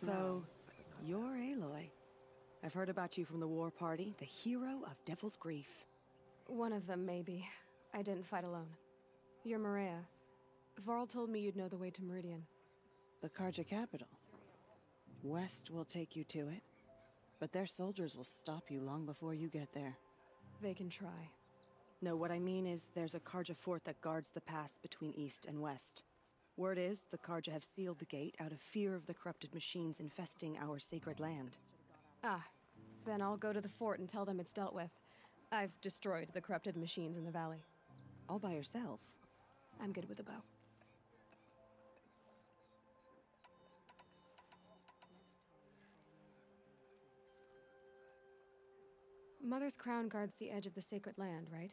So, you're Aloy. I've heard about you from the war party, the hero of Devil's Grief. One of them, maybe. I didn't fight alone. You're Maria. Varl told me you'd know the way to Meridian. The Carja capital. West will take you to it, but their soldiers will stop you long before you get there. They can try. No, what I mean is there's a Carja fort that guards the pass between East and West. Word is, the Carja have sealed the gate out of fear of the corrupted machines infesting our sacred land. Ah, then I'll go to the fort and tell them it's dealt with. I've destroyed the corrupted machines in the valley. All by yourself? I'm good with a bow. Mother's crown guards the edge of the sacred land, right?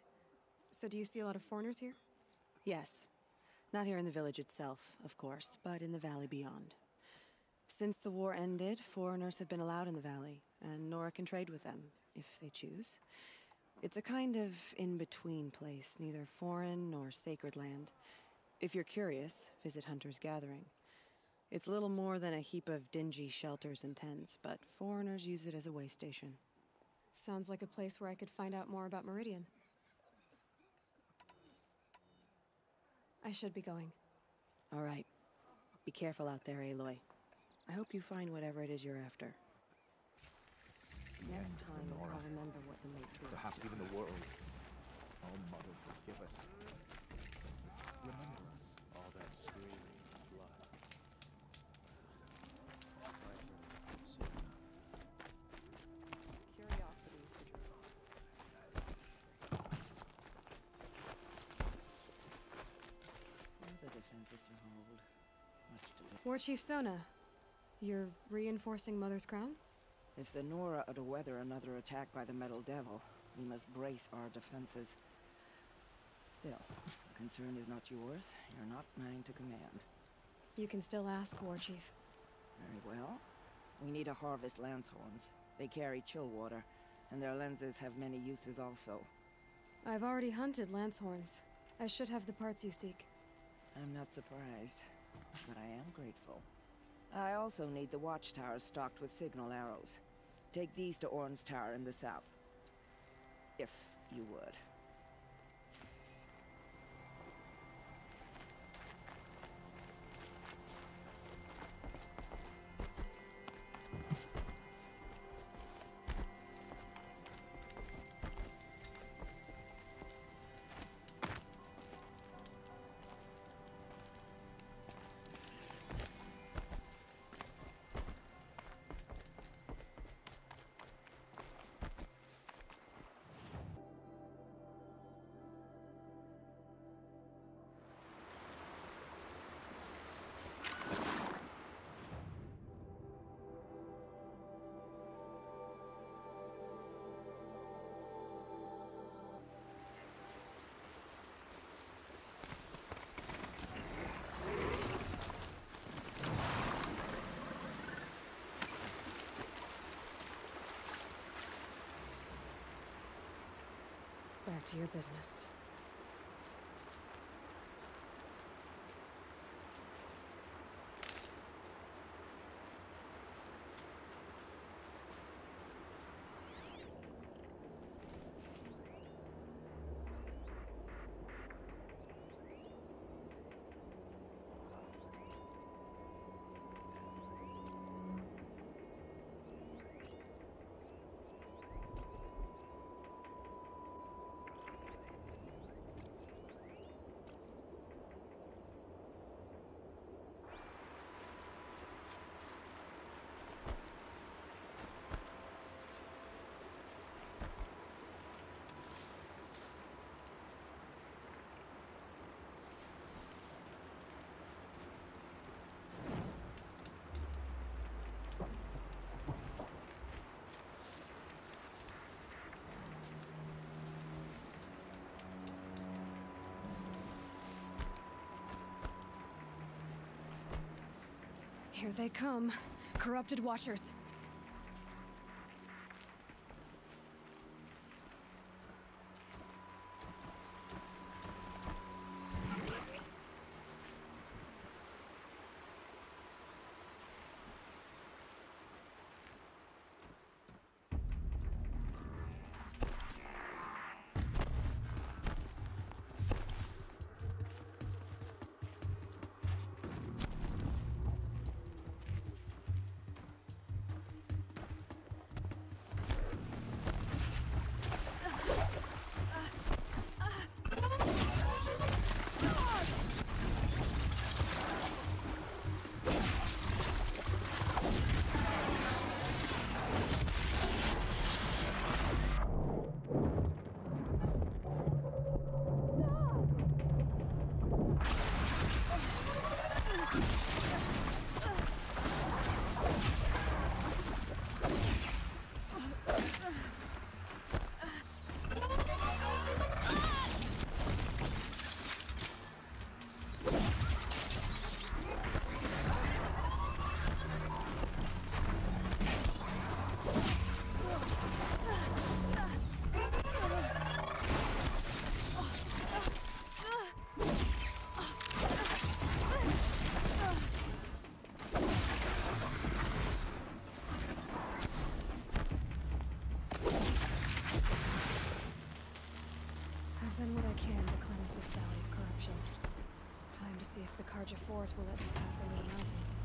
So do you see a lot of foreigners here? Yes. Not here in the village itself, of course, but in the valley beyond. Since the war ended, foreigners have been allowed in the valley, and Nora can trade with them, if they choose. It's a kind of in-between place, neither foreign nor sacred land. If you're curious, visit Hunter's Gathering. It's little more than a heap of dingy shelters and tents, but foreigners use it as a way station. Sounds like a place where I could find out more about Meridian. I should be going. All right. Be careful out there, Aloy. I hope you find whatever it is you're after. Next time, I'll remember what the Matrix... Perhaps even the world. Oh, Mother, forgive us. Remember us. All that screaming blood. Curiosities to draw. The defenses to hold. Much to do. War Chief Sona, you're reinforcing Mother's crown? If the Nora are to weather another attack by the Metal Devil, we must brace our defenses. Still, the concern is not yours. You're not mine to command. You can still ask, War Chief. Very well. We need to harvest Lancehorns. They carry chill water, and their lenses have many uses also. I've already hunted Lancehorns. I should have the parts you seek. I'm not surprised, but I am grateful. I also need the watchtowers stocked with signal arrows. Take these to Orn's Tower in the south. If you would. Back to your business. Here they come. Corrupted Watchers. fort will let me pass over the mountains.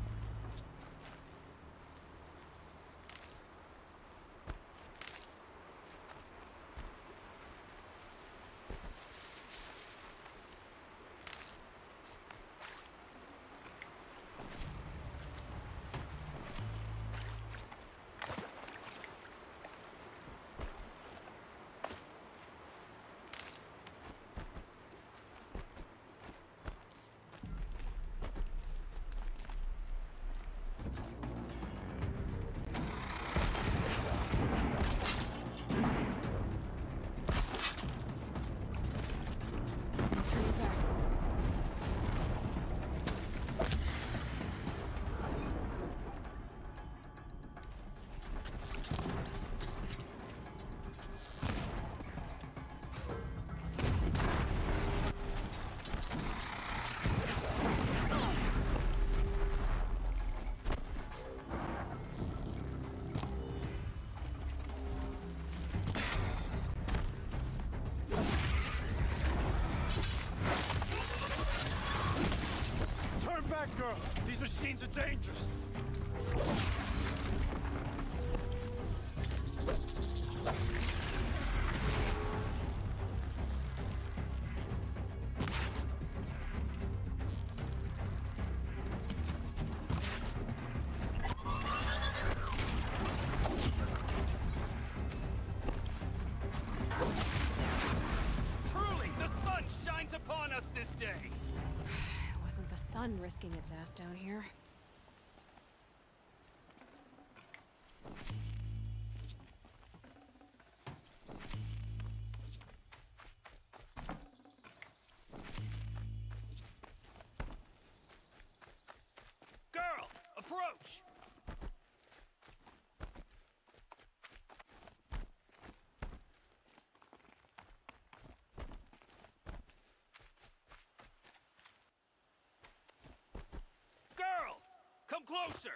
Girl, these machines are dangerous. Truly, the sun shines upon us this day. Wasn't the sun risking its ass down here? Girl, approach! Girl, come closer!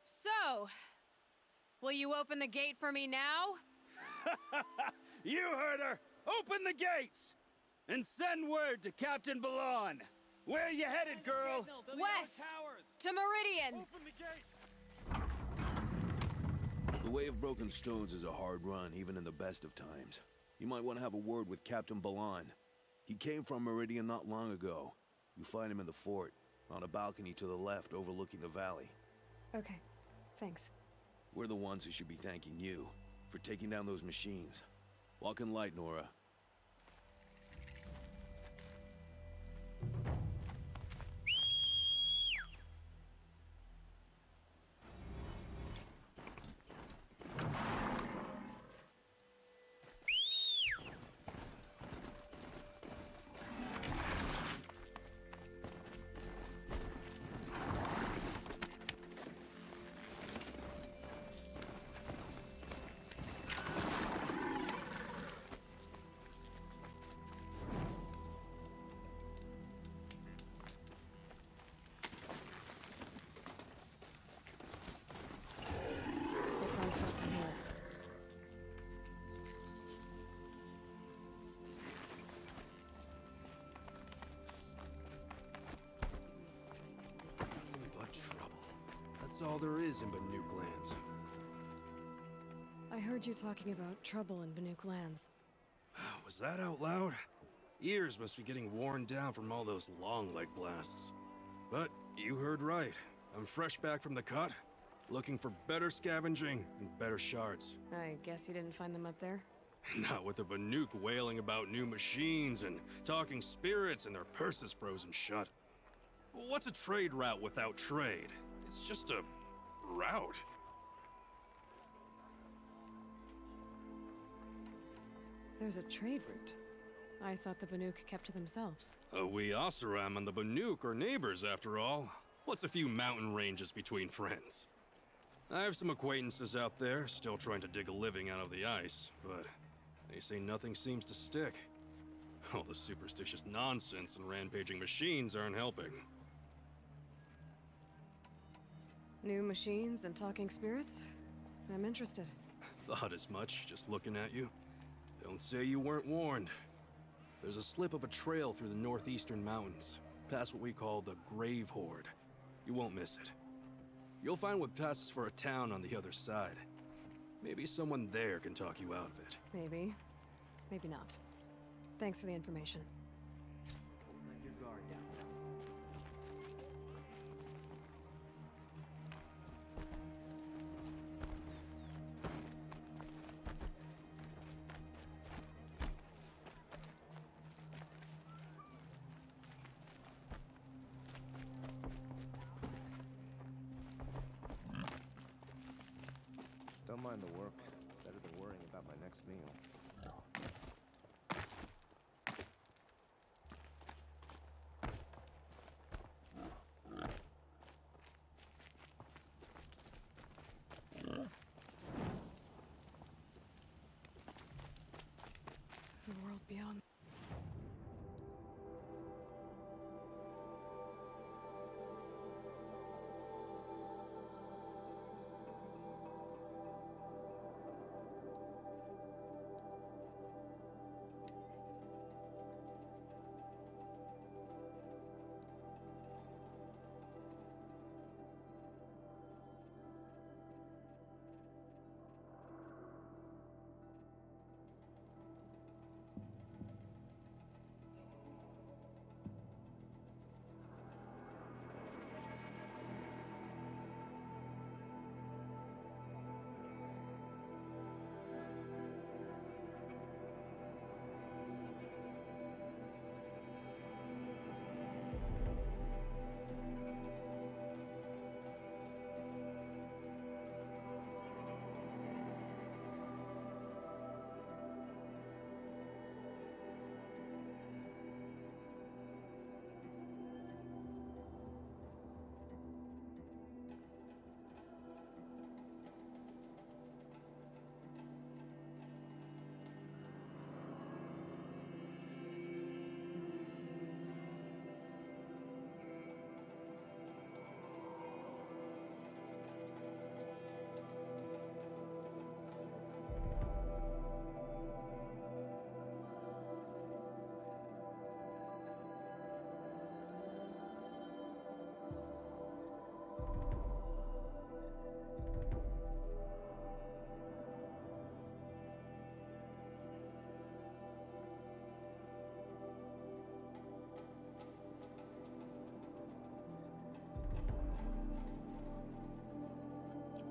So, will you open the gate for me now? You heard her! Open the gates! And send word to Captain Balan. Where you headed, girl? West! To Meridian! The Way of Broken Stones is a hard run, even in the best of times. You might want to have a word with Captain Balan. He came from Meridian not long ago. You'll find him in the fort, on a balcony to the left overlooking the valley. Okay, thanks. We're the ones who should be thanking you for taking down those machines. Walk in light, Nora. It's on foot from here. But trouble. That's all there is in Banuk lands. I heard you talking about trouble in Banuk lands. Was that out loud? Ears must be getting worn down from all those long leg blasts. But you heard right. I'm fresh back from the cut, looking for better scavenging and better shards. I guess you didn't find them up there? Not with the Banuk wailing about new machines and talking spirits and their purses frozen shut. What's a trade route without trade? It's just a route. There's a trade route. I thought the Banuk kept to themselves. We Oseram and the Banuk are neighbors, after all. What's a few mountain ranges between friends? I have some acquaintances out there, still trying to dig a living out of the ice, but they say nothing seems to stick. All the superstitious nonsense and rampaging machines aren't helping. New machines and talking spirits? I'm interested. Thought as much, just looking at you. Don't say you weren't warned. There's a slip of a trail through the northeastern mountains, past what we call the Grave Horde. You won't miss it. You'll find what passes for a town on the other side. Maybe someone there can talk you out of it. Maybe. Maybe not. Thanks for the information. Let your guard down. Don't mind the work. Better than worrying about my next meal. The world beyond.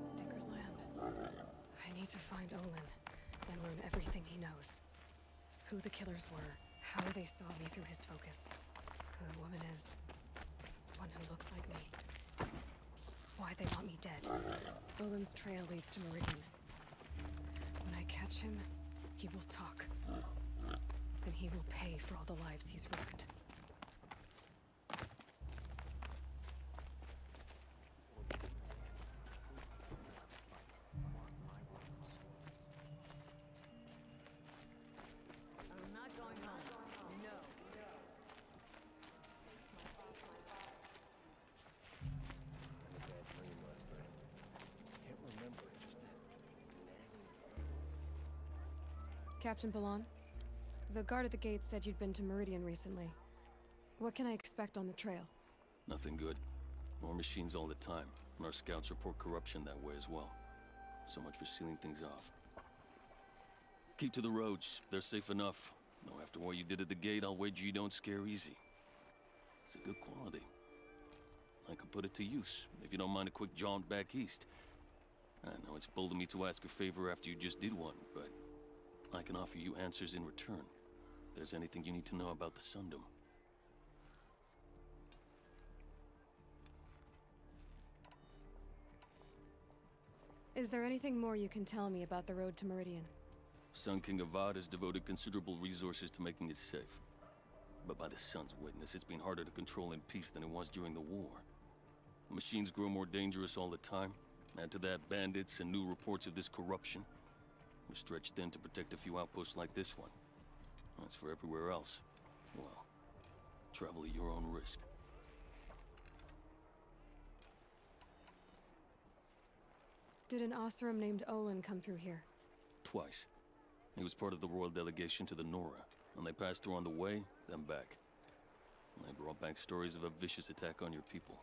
Sacred land. I need to find Olin and learn everything he knows. Who the killers were, how they saw me through his focus, who the woman is, the one who looks like me, why they want me dead. Olin's trail leads to Meridian. When I catch him, he will talk. And he will pay for all the lives he's ruined. I'm not going home. No. I had a bad dream last night. Can't remember it, just that nagging. Captain Balan, the guard at the gate said you'd been to Meridian recently. What can I expect on the trail? Nothing good. More machines all the time, and our scouts report corruption that way as well. So much for sealing things off. Keep to the roads. They're safe enough. Though after what you did at the gate, I'll wager you don't scare easy. It's a good quality. I could put it to use, if you don't mind a quick jaunt back east. I know it's bold of me to ask a favor after you just did one, but I can offer you answers in return. If there's anything you need to know about the Sundom. Is there anything more you can tell me about the road to Meridian? Sun King Avad has devoted considerable resources to making it safe. But by the Sun's witness, it's been harder to control in peace than it was during the war. The machines grow more dangerous all the time. Add to that bandits and new reports of this corruption. We're stretched thin to protect a few outposts like this one. As for everywhere else, well, travel at your own risk. Did an Oseram named Olin come through here? Twice. He was part of the royal delegation to the Nora, and they passed through on the way, then back. And they brought back stories of a vicious attack on your people.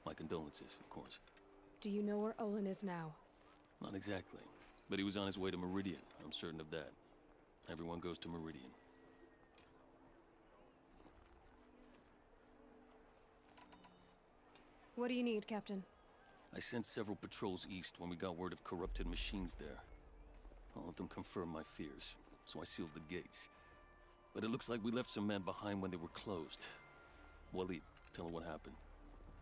My condolences, of course. Do you know where Olin is now? Not exactly, but he was on his way to Meridian, I'm certain of that. Everyone goes to Meridian. What do you need, Captain? I sent several patrols east when we got word of corrupted machines there. All of them confirmed my fears, so I sealed the gates. But it looks like we left some men behind when they were closed. Waleed, tell her what happened.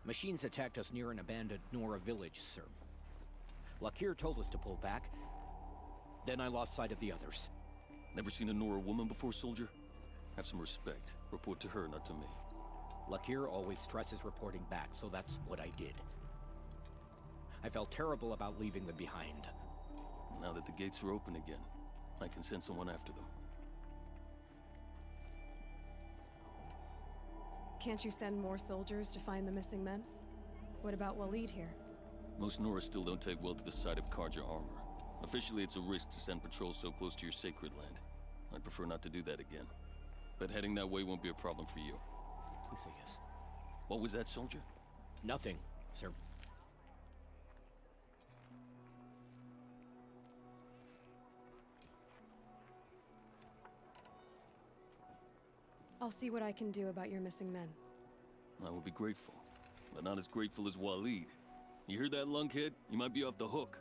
Machines attacked us near an abandoned Nora village, sir. Lakir told us to pull back. Then I lost sight of the others. Never seen a Nora woman before, soldier? Have some respect. Report to her, not to me. Lakir always stresses reporting back, so that's what I did. I felt terrible about leaving them behind. Now that the gates are open again, I can send someone after them. Can't you send more soldiers to find the missing men? What about Waleed here? Most Nora still don't take well to the sight of Carja armor. Officially, it's a risk to send patrols so close to your sacred land. I'd prefer not to do that again. But heading that way won't be a problem for you. Please say yes. What was that, soldier? Nothing, sir. I'll see what I can do about your missing men. I will be grateful, but not as grateful as Waleed. You hear that, lunkhead? You might be off the hook.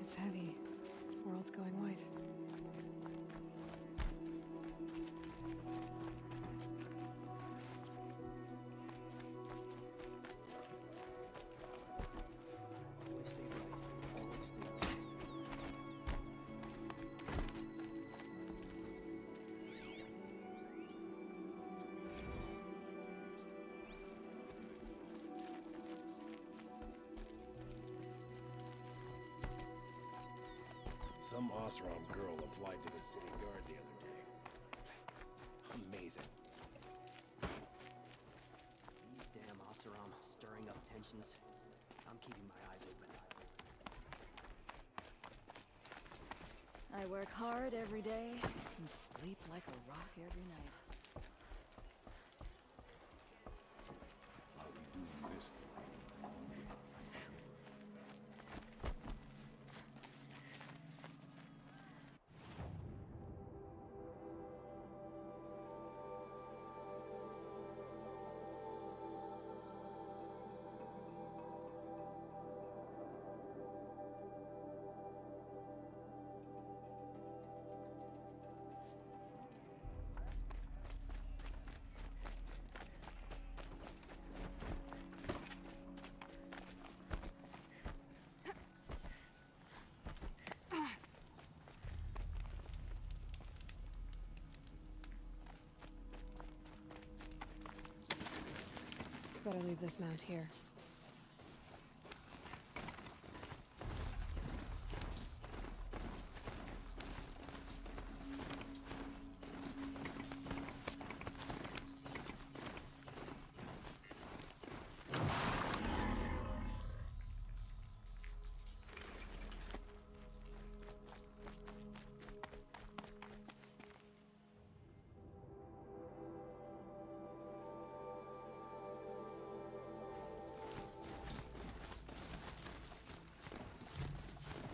It's heavy. World's going white. Some Oseram girl applied to the city guard the other day. Amazing. These damn Oseram stirring up tensions. I'm keeping my eyes open. I work hard every day and sleep like a rock every night. I'll be doing this thing. I leave this mount here.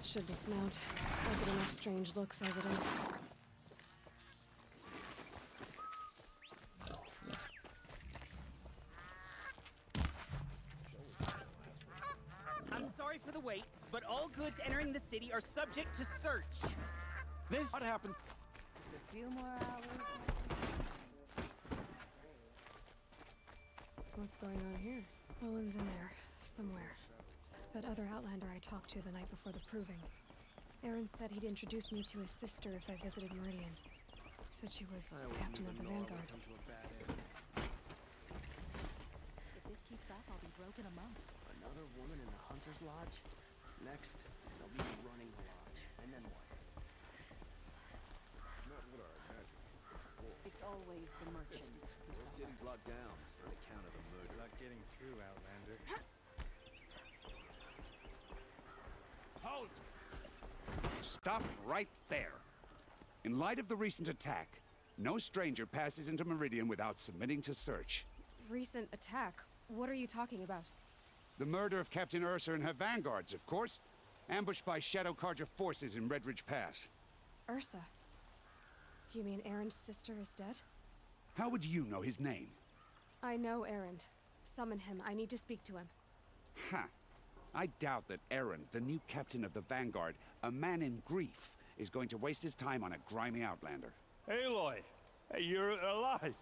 Should dismount. I get enough strange looks as it is. I'm sorry for the wait, but all goods entering the city are subject to search. This what happened? Just a few more hours. What's going on here? Olin's in there, somewhere. That other Outlander I talked to the night before the proving. Aaron said he'd introduce me to his sister if I visited Meridian. Said she was captain of the Vanguard. If this keeps up, I'll be broken a month. Another woman in the Hunter's Lodge? Next, they'll be running the lodge. And then what? It's not what I imagined. It's always the merchants. The city's locked down on account of the murder. Not getting through, Outlander. Hold! Stop right there. In light of the recent attack, no stranger passes into Meridian without submitting to search. Recent attack? What are you talking about? The murder of Captain Ursa and her vanguards, of course. Ambushed by Shadow Carja forces in Redridge Pass. Ursa? You mean Aaron's sister is dead? How would you know his name? I know Aaron. Summon him. I need to speak to him. Ha! I doubt that Aaron, the new captain of the Vanguard, a man in grief, is going to waste his time on a grimy Outlander. Aloy! Hey, you're alive!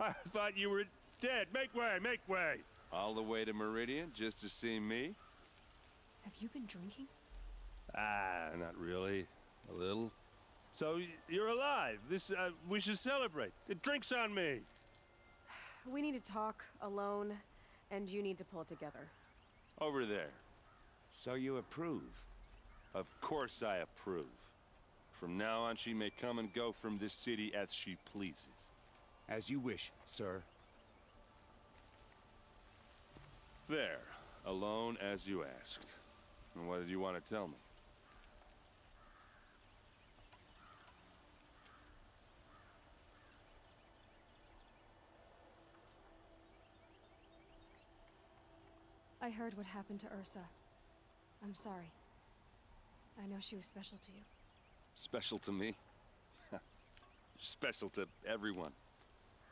I thought you were dead. Make way, make way! All the way to Meridian just to see me? Have you been drinking? Ah, not really. A little. So, you're alive. We should celebrate. The drink's on me. We need to talk, alone, and you need to pull it together. Over there. So you approve? Of course I approve. From now on, she may come and go from this city as she pleases. As you wish, sir. There. Alone as you asked. And what did you want to tell me? I heard what happened to Ursa. I'm sorry. I know she was special to you. Special to me? Special to everyone.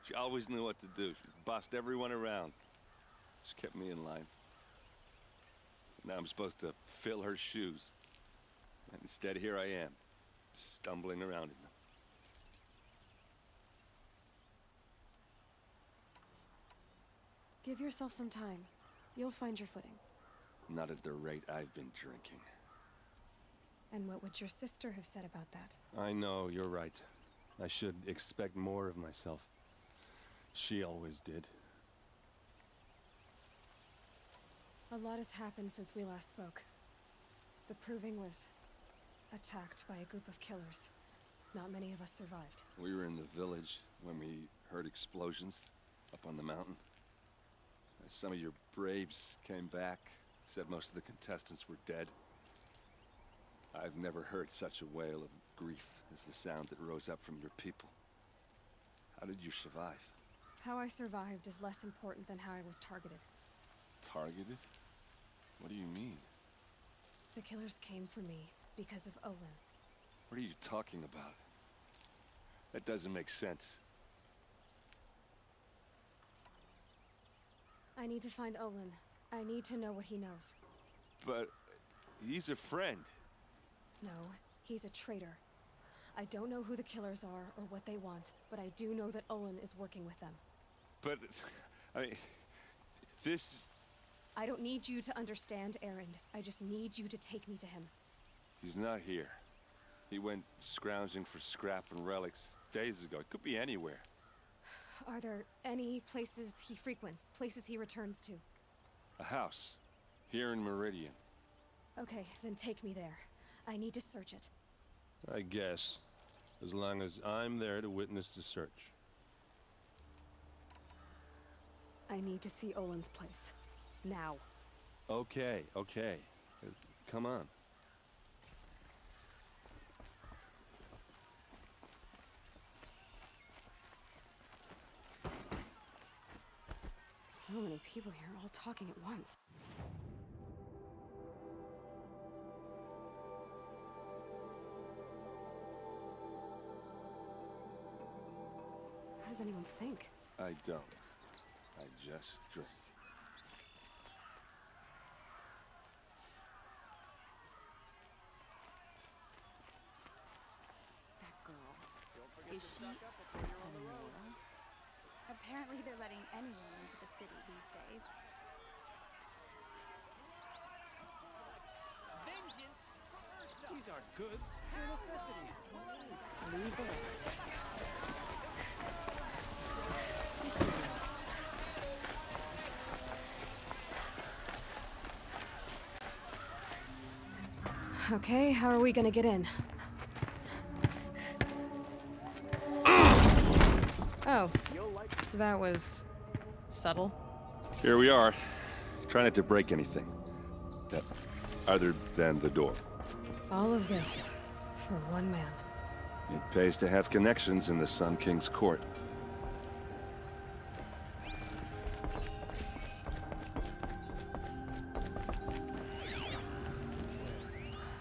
She always knew what to do. She bossed everyone around. She kept me in line. Now I'm supposed to fill her shoes. And instead, here I am, stumbling around in them. Give yourself some time. You'll find your footing. Not at the rate I've been drinking. And what would your sister have said about that? I know, you're right. I should expect more of myself. She always did. A lot has happened since we last spoke. The Proving was attacked by a group of killers. Not many of us survived. We were in the village when we heard explosions up on the mountain. Some of your braves came back, said most of the contestants were dead. I've never heard such a wail of grief as the sound that rose up from your people. How did you survive? How I survived is less important than how I was targeted. Targeted? What do you mean? The killers came for me because of Olin. What are you talking about? That doesn't make sense. I need to find Olin. I need to know what he knows. But he's a friend. No, he's a traitor. I don't know who the killers are or what they want, but I do know that Olin is working with them. But, I mean, this... I don't need you to understand, Erend. I just need you to take me to him. He's not here. He went scrounging for scrap and relics days ago. It could be anywhere. Are there any places he frequents, places he returns to? A house. Here in Meridian. Okay, then take me there. I need to search it. I guess. As long as I'm there to witness the search. I need to see Olin's place. Now. Okay, okay. Come on. So many people here, all talking at once. How does anyone think? I don't. I just drink. That girl. Is she Amira? Apparently they're letting anyone into the city these days. These aren't goods, they're necessities. Leave Okay, how are we gonna get in? Oh, that was subtle. Here we are. Try not to break anything. Other than the door. All of this for one man. It pays to have connections in the Sun King's court.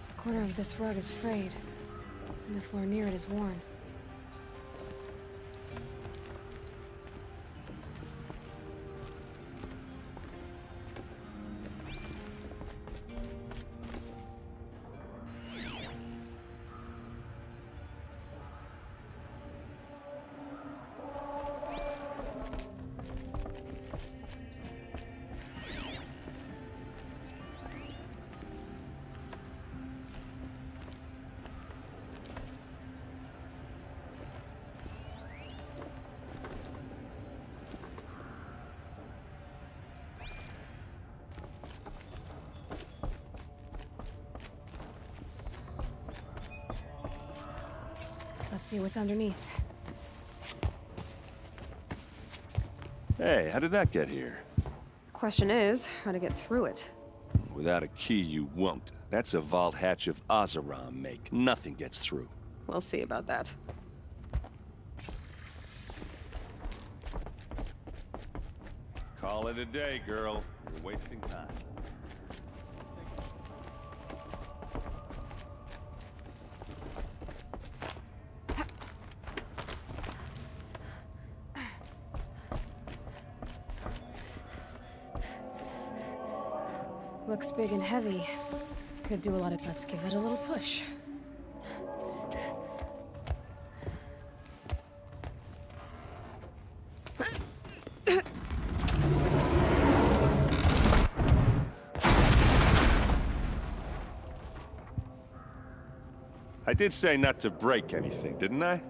The corner of this rug is frayed, and the floor near it is worn. Let's see what's underneath. Hey, how did that get here? Question is, how to get through it. Without a key, you won't. That's a vault hatch of Oseram make. Nothing gets through. We'll see about that. Call it a day, girl. You're wasting time. Looks big and heavy. Could do a lot of... Let's give it a little push. I did say not to break anything, didn't I?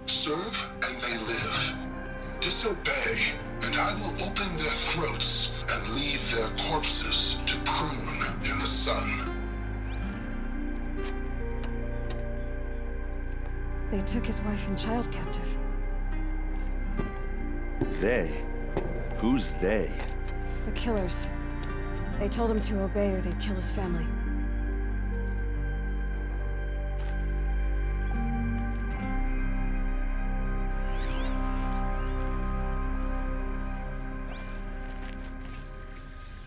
Serve and they live. Disobey, and I will open their throats and leave their corpses to prune in the sun. They took his wife and child captive. They? Who's they? The killers. They told him to obey or they'd kill his family.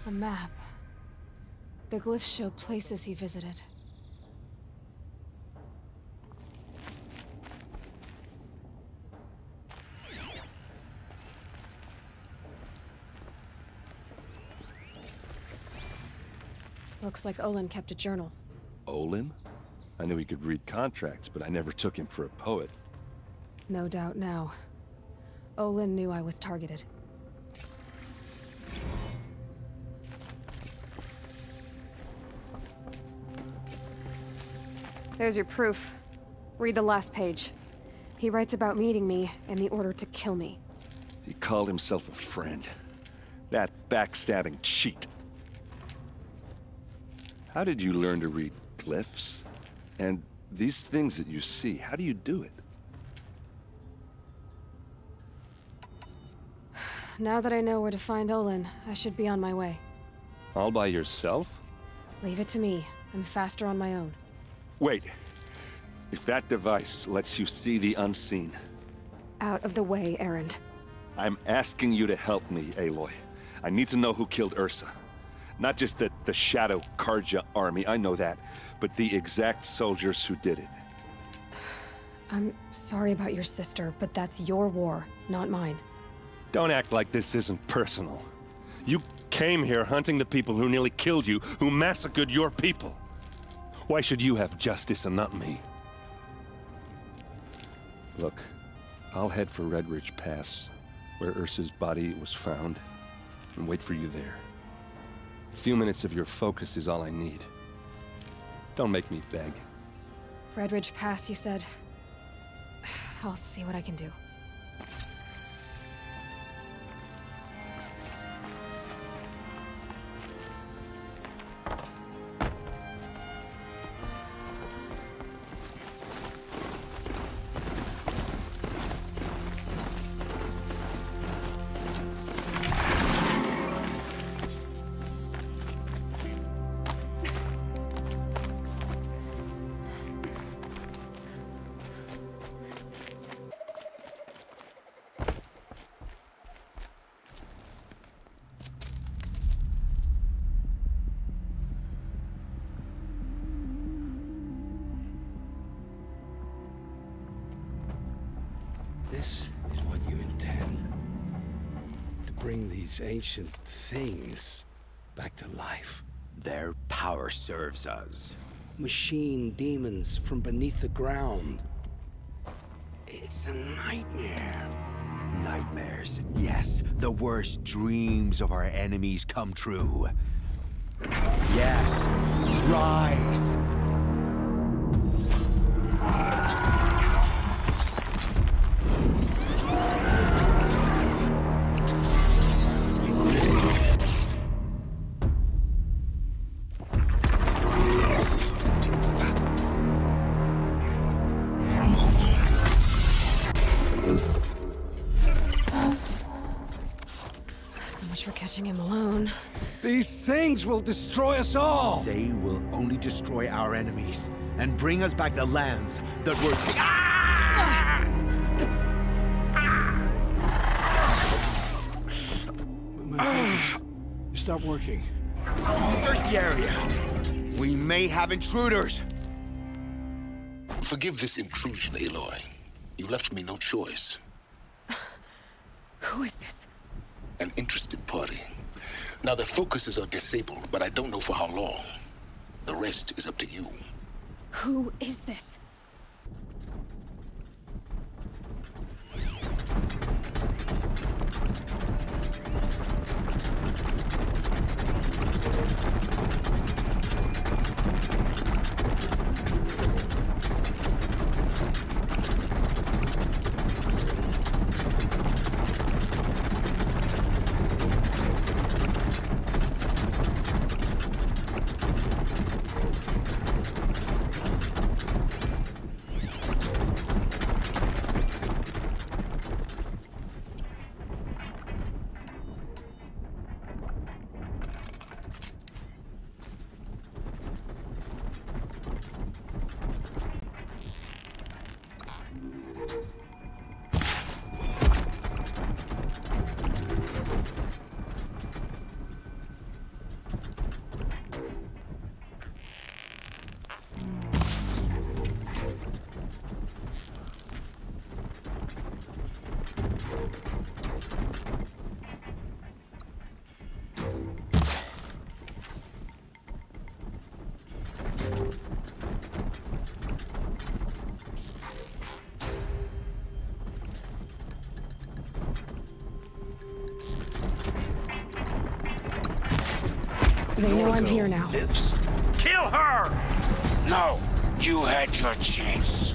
A map. The glyphs show places he visited. Looks like Olin kept a journal. Olin? I knew he could read contracts, but I never took him for a poet. No doubt now. Olin knew I was targeted. There's your proof. Read the last page. He writes about meeting me and the order to kill me. He called himself a friend. That backstabbing cheat. How did you learn to read glyphs? And these things that you see, how do you do it? Now that I know where to find Olin, I should be on my way. All by yourself? Leave it to me. I'm faster on my own. Wait. If that device lets you see the unseen... Out of the way, Erend. I'm asking you to help me, Aloy. I need to know who killed Ursa. Not just the Shadow Carja army, I know that, but the exact soldiers who did it. I'm sorry about your sister, but that's your war, not mine. Don't act like this isn't personal. You came here hunting the people who nearly killed you, who massacred your people. Why should you have justice and not me? Look, I'll head for Red Ridge Pass, where Ursa's body was found, and wait for you there. A few minutes of your focus is all I need. Don't make me beg. Red Ridge Pass, you said? I'll see what I can do. This is what you intend. To bring these ancient things back to life. Their power serves us. Machine demons from beneath the ground. It's a nightmare. Nightmares, yes. The worst dreams of our enemies come true. Yes, rise! Catching him alone. These things will destroy us all! They will only destroy our enemies and bring us back the lands that were My focus. Stop working. Search the area. We may have intruders. Forgive this intrusion, Aloy. You left me no choice. Who is this? An interested party. Now their focuses are disabled, but I don't know for how long. The rest is up to you. Who is this? They know I'm here now. Lives. Kill her! No, you had your chance.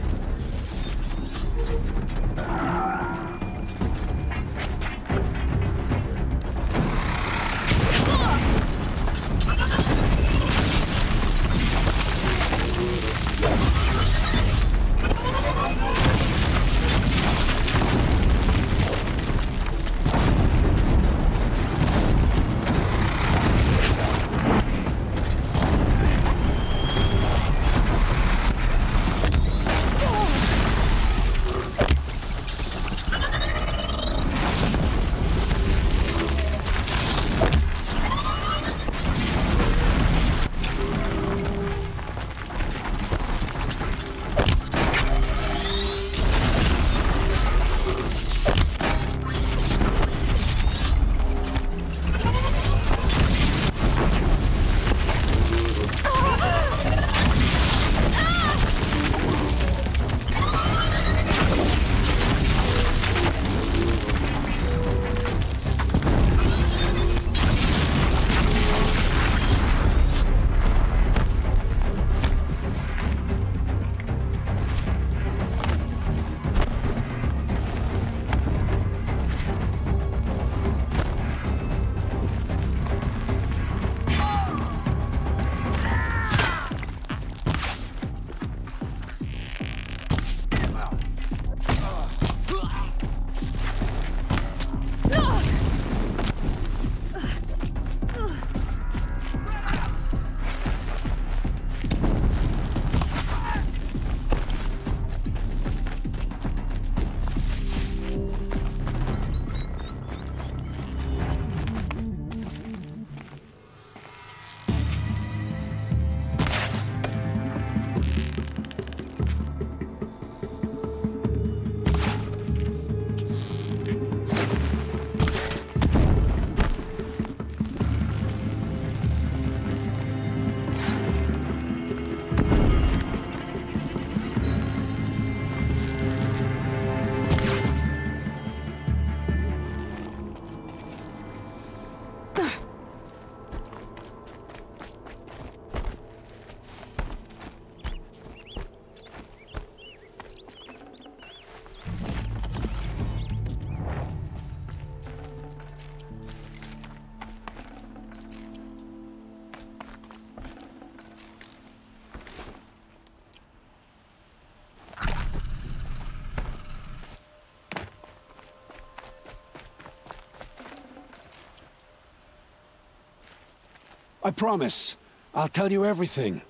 I promise. I'll tell you everything.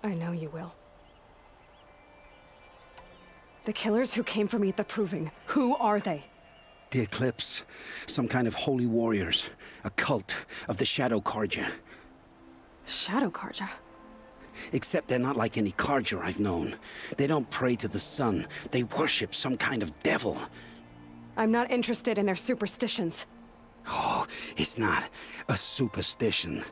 I know you will. The killers who came for me at the Proving, who are they? The Eclipse. Some kind of holy warriors. A cult of the Shadow Carja. Shadow Carja? Except they're not like any Carja I've known. They don't pray to the sun. They worship some kind of devil. I'm not interested in their superstitions. Oh, it's not a superstition.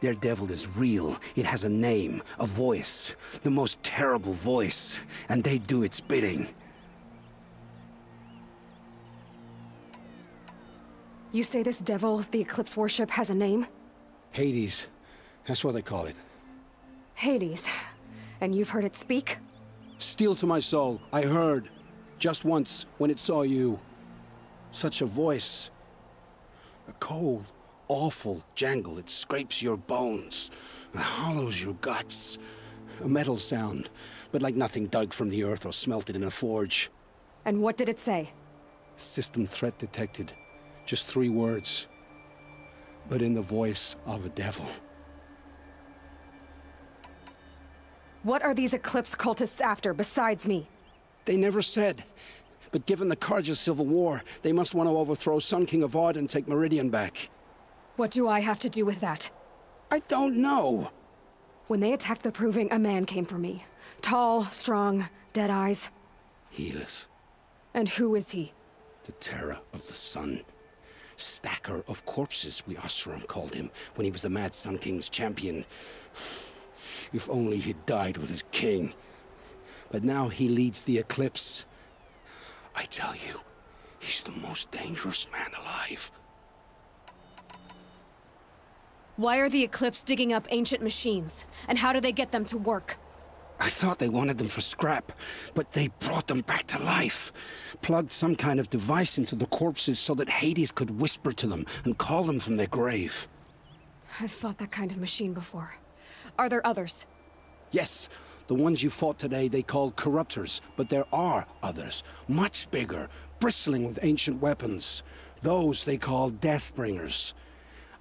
Their devil is real. It has a name, a voice. The most terrible voice. And they do its bidding. You say this devil the Eclipse worship has a name? Hades. That's what they call it. Hades. And you've heard it speak? Steel to my soul. I heard. Just once, when it saw you. Such a voice. A cold, awful jangle. It scrapes your bones. It hollows your guts. A metal sound, but like nothing dug from the earth or smelted in a forge. And what did it say? System threat detected. Just 3 words. But in the voice of a devil. What are these Eclipse cultists after, besides me? They never said. But given the Carja civil war, they must want to overthrow Sun King Avad and take Meridian back. What do I have to do with that? I don't know. When they attacked the Proving, a man came for me. Tall, strong, dead eyes. Helis. And who is he? The terror of the sun. Stacker of corpses, we Oseram called him, when he was the Mad Sun King's champion. If only he'd died with his king. But now he leads the Eclipse. I tell you, he's the most dangerous man alive. Why are the Eclipse digging up ancient machines? And how do they get them to work? I thought they wanted them for scrap, but they brought them back to life. Plugged some kind of device into the corpses so that Hades could whisper to them and call them from their grave. I've fought that kind of machine before. Are there others? Yes, the ones you fought today they called Corruptors, but there are others, much bigger, bristling with ancient weapons. Those they call Deathbringers.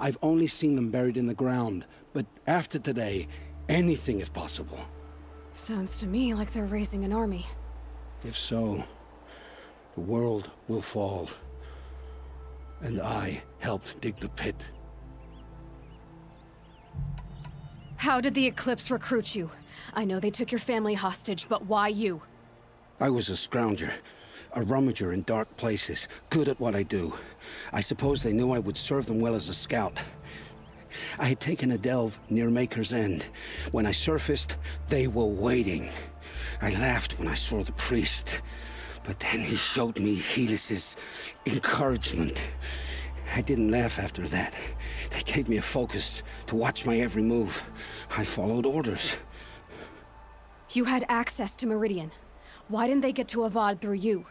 I've only seen them buried in the ground, but after today, anything is possible. Sounds to me like they're raising an army. If so, the world will fall. And I helped dig the pit. How did the Eclipse recruit you? I know they took your family hostage, but why you? I was a scrounger, a rummager in dark places, good at what I do. I suppose they knew I would serve them well as a scout. I had taken a delve near Maker's End. When I surfaced, they were waiting. I laughed when I saw the priest, but then he showed me Helis's encouragement. I didn't laugh after that. They gave me a focus to watch my every move. I followed orders. You had access to Meridian. Why didn't they get to Avad through you?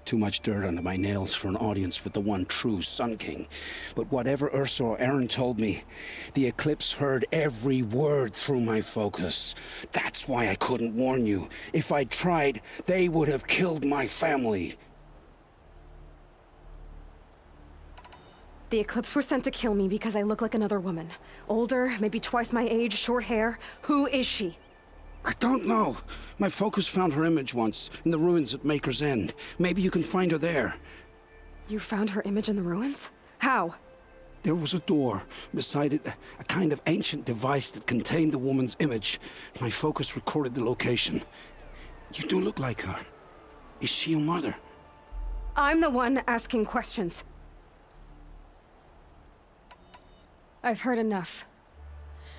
Too much dirt under my nails for an audience with the one true Sun King. But whatever Ursa or Eren told me, the Eclipse heard every word through my focus. That's why I couldn't warn you. If I'd tried, they would have killed my family. The Eclipse were sent to kill me because I look like another woman. Older, maybe twice my age, short hair. Who is she? I don't know. My focus found her image once, in the ruins at Maker's End. Maybe you can find her there. You found her image in the ruins? How? There was a door. Beside it, a kind of ancient device that contained the woman's image. My focus recorded the location. You do look like her. Is she your mother? I'm the one asking questions. I've heard enough.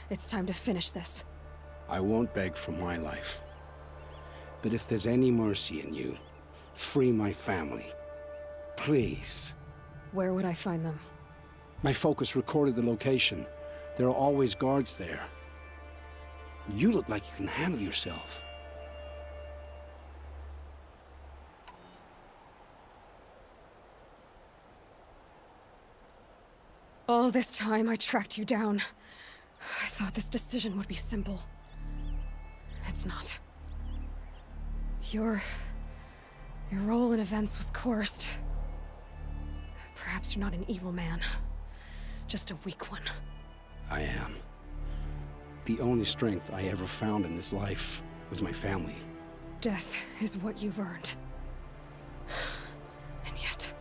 It's time to finish this. I won't beg for my life. But if there's any mercy in you, free my family. Please. Where would I find them? My focus recorded the location. There are always guards there. You look like you can handle yourself. All this time I tracked you down. I thought this decision would be simple. It's not. Your role in events was coerced. Perhaps you're not an evil man. Just a weak one. I am. The only strength I ever found in this life was my family. Death is what you've earned. And yet...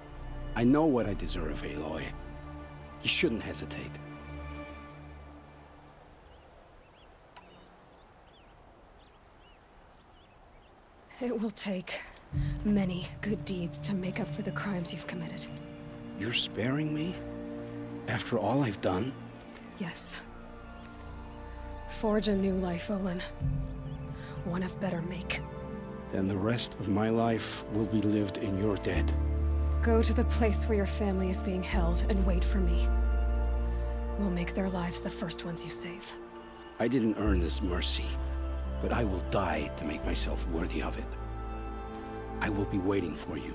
I know what I deserve, Aloy. You shouldn't hesitate. It will take many good deeds to make up for the crimes you've committed. You're sparing me? After all I've done? Yes. Forge a new life, Olin. One of better make. Then the rest of my life will be lived in your debt. Go to the place where your family is being held and wait for me. We'll make their lives the first ones you save. I didn't earn this mercy, but I will die to make myself worthy of it. I will be waiting for you.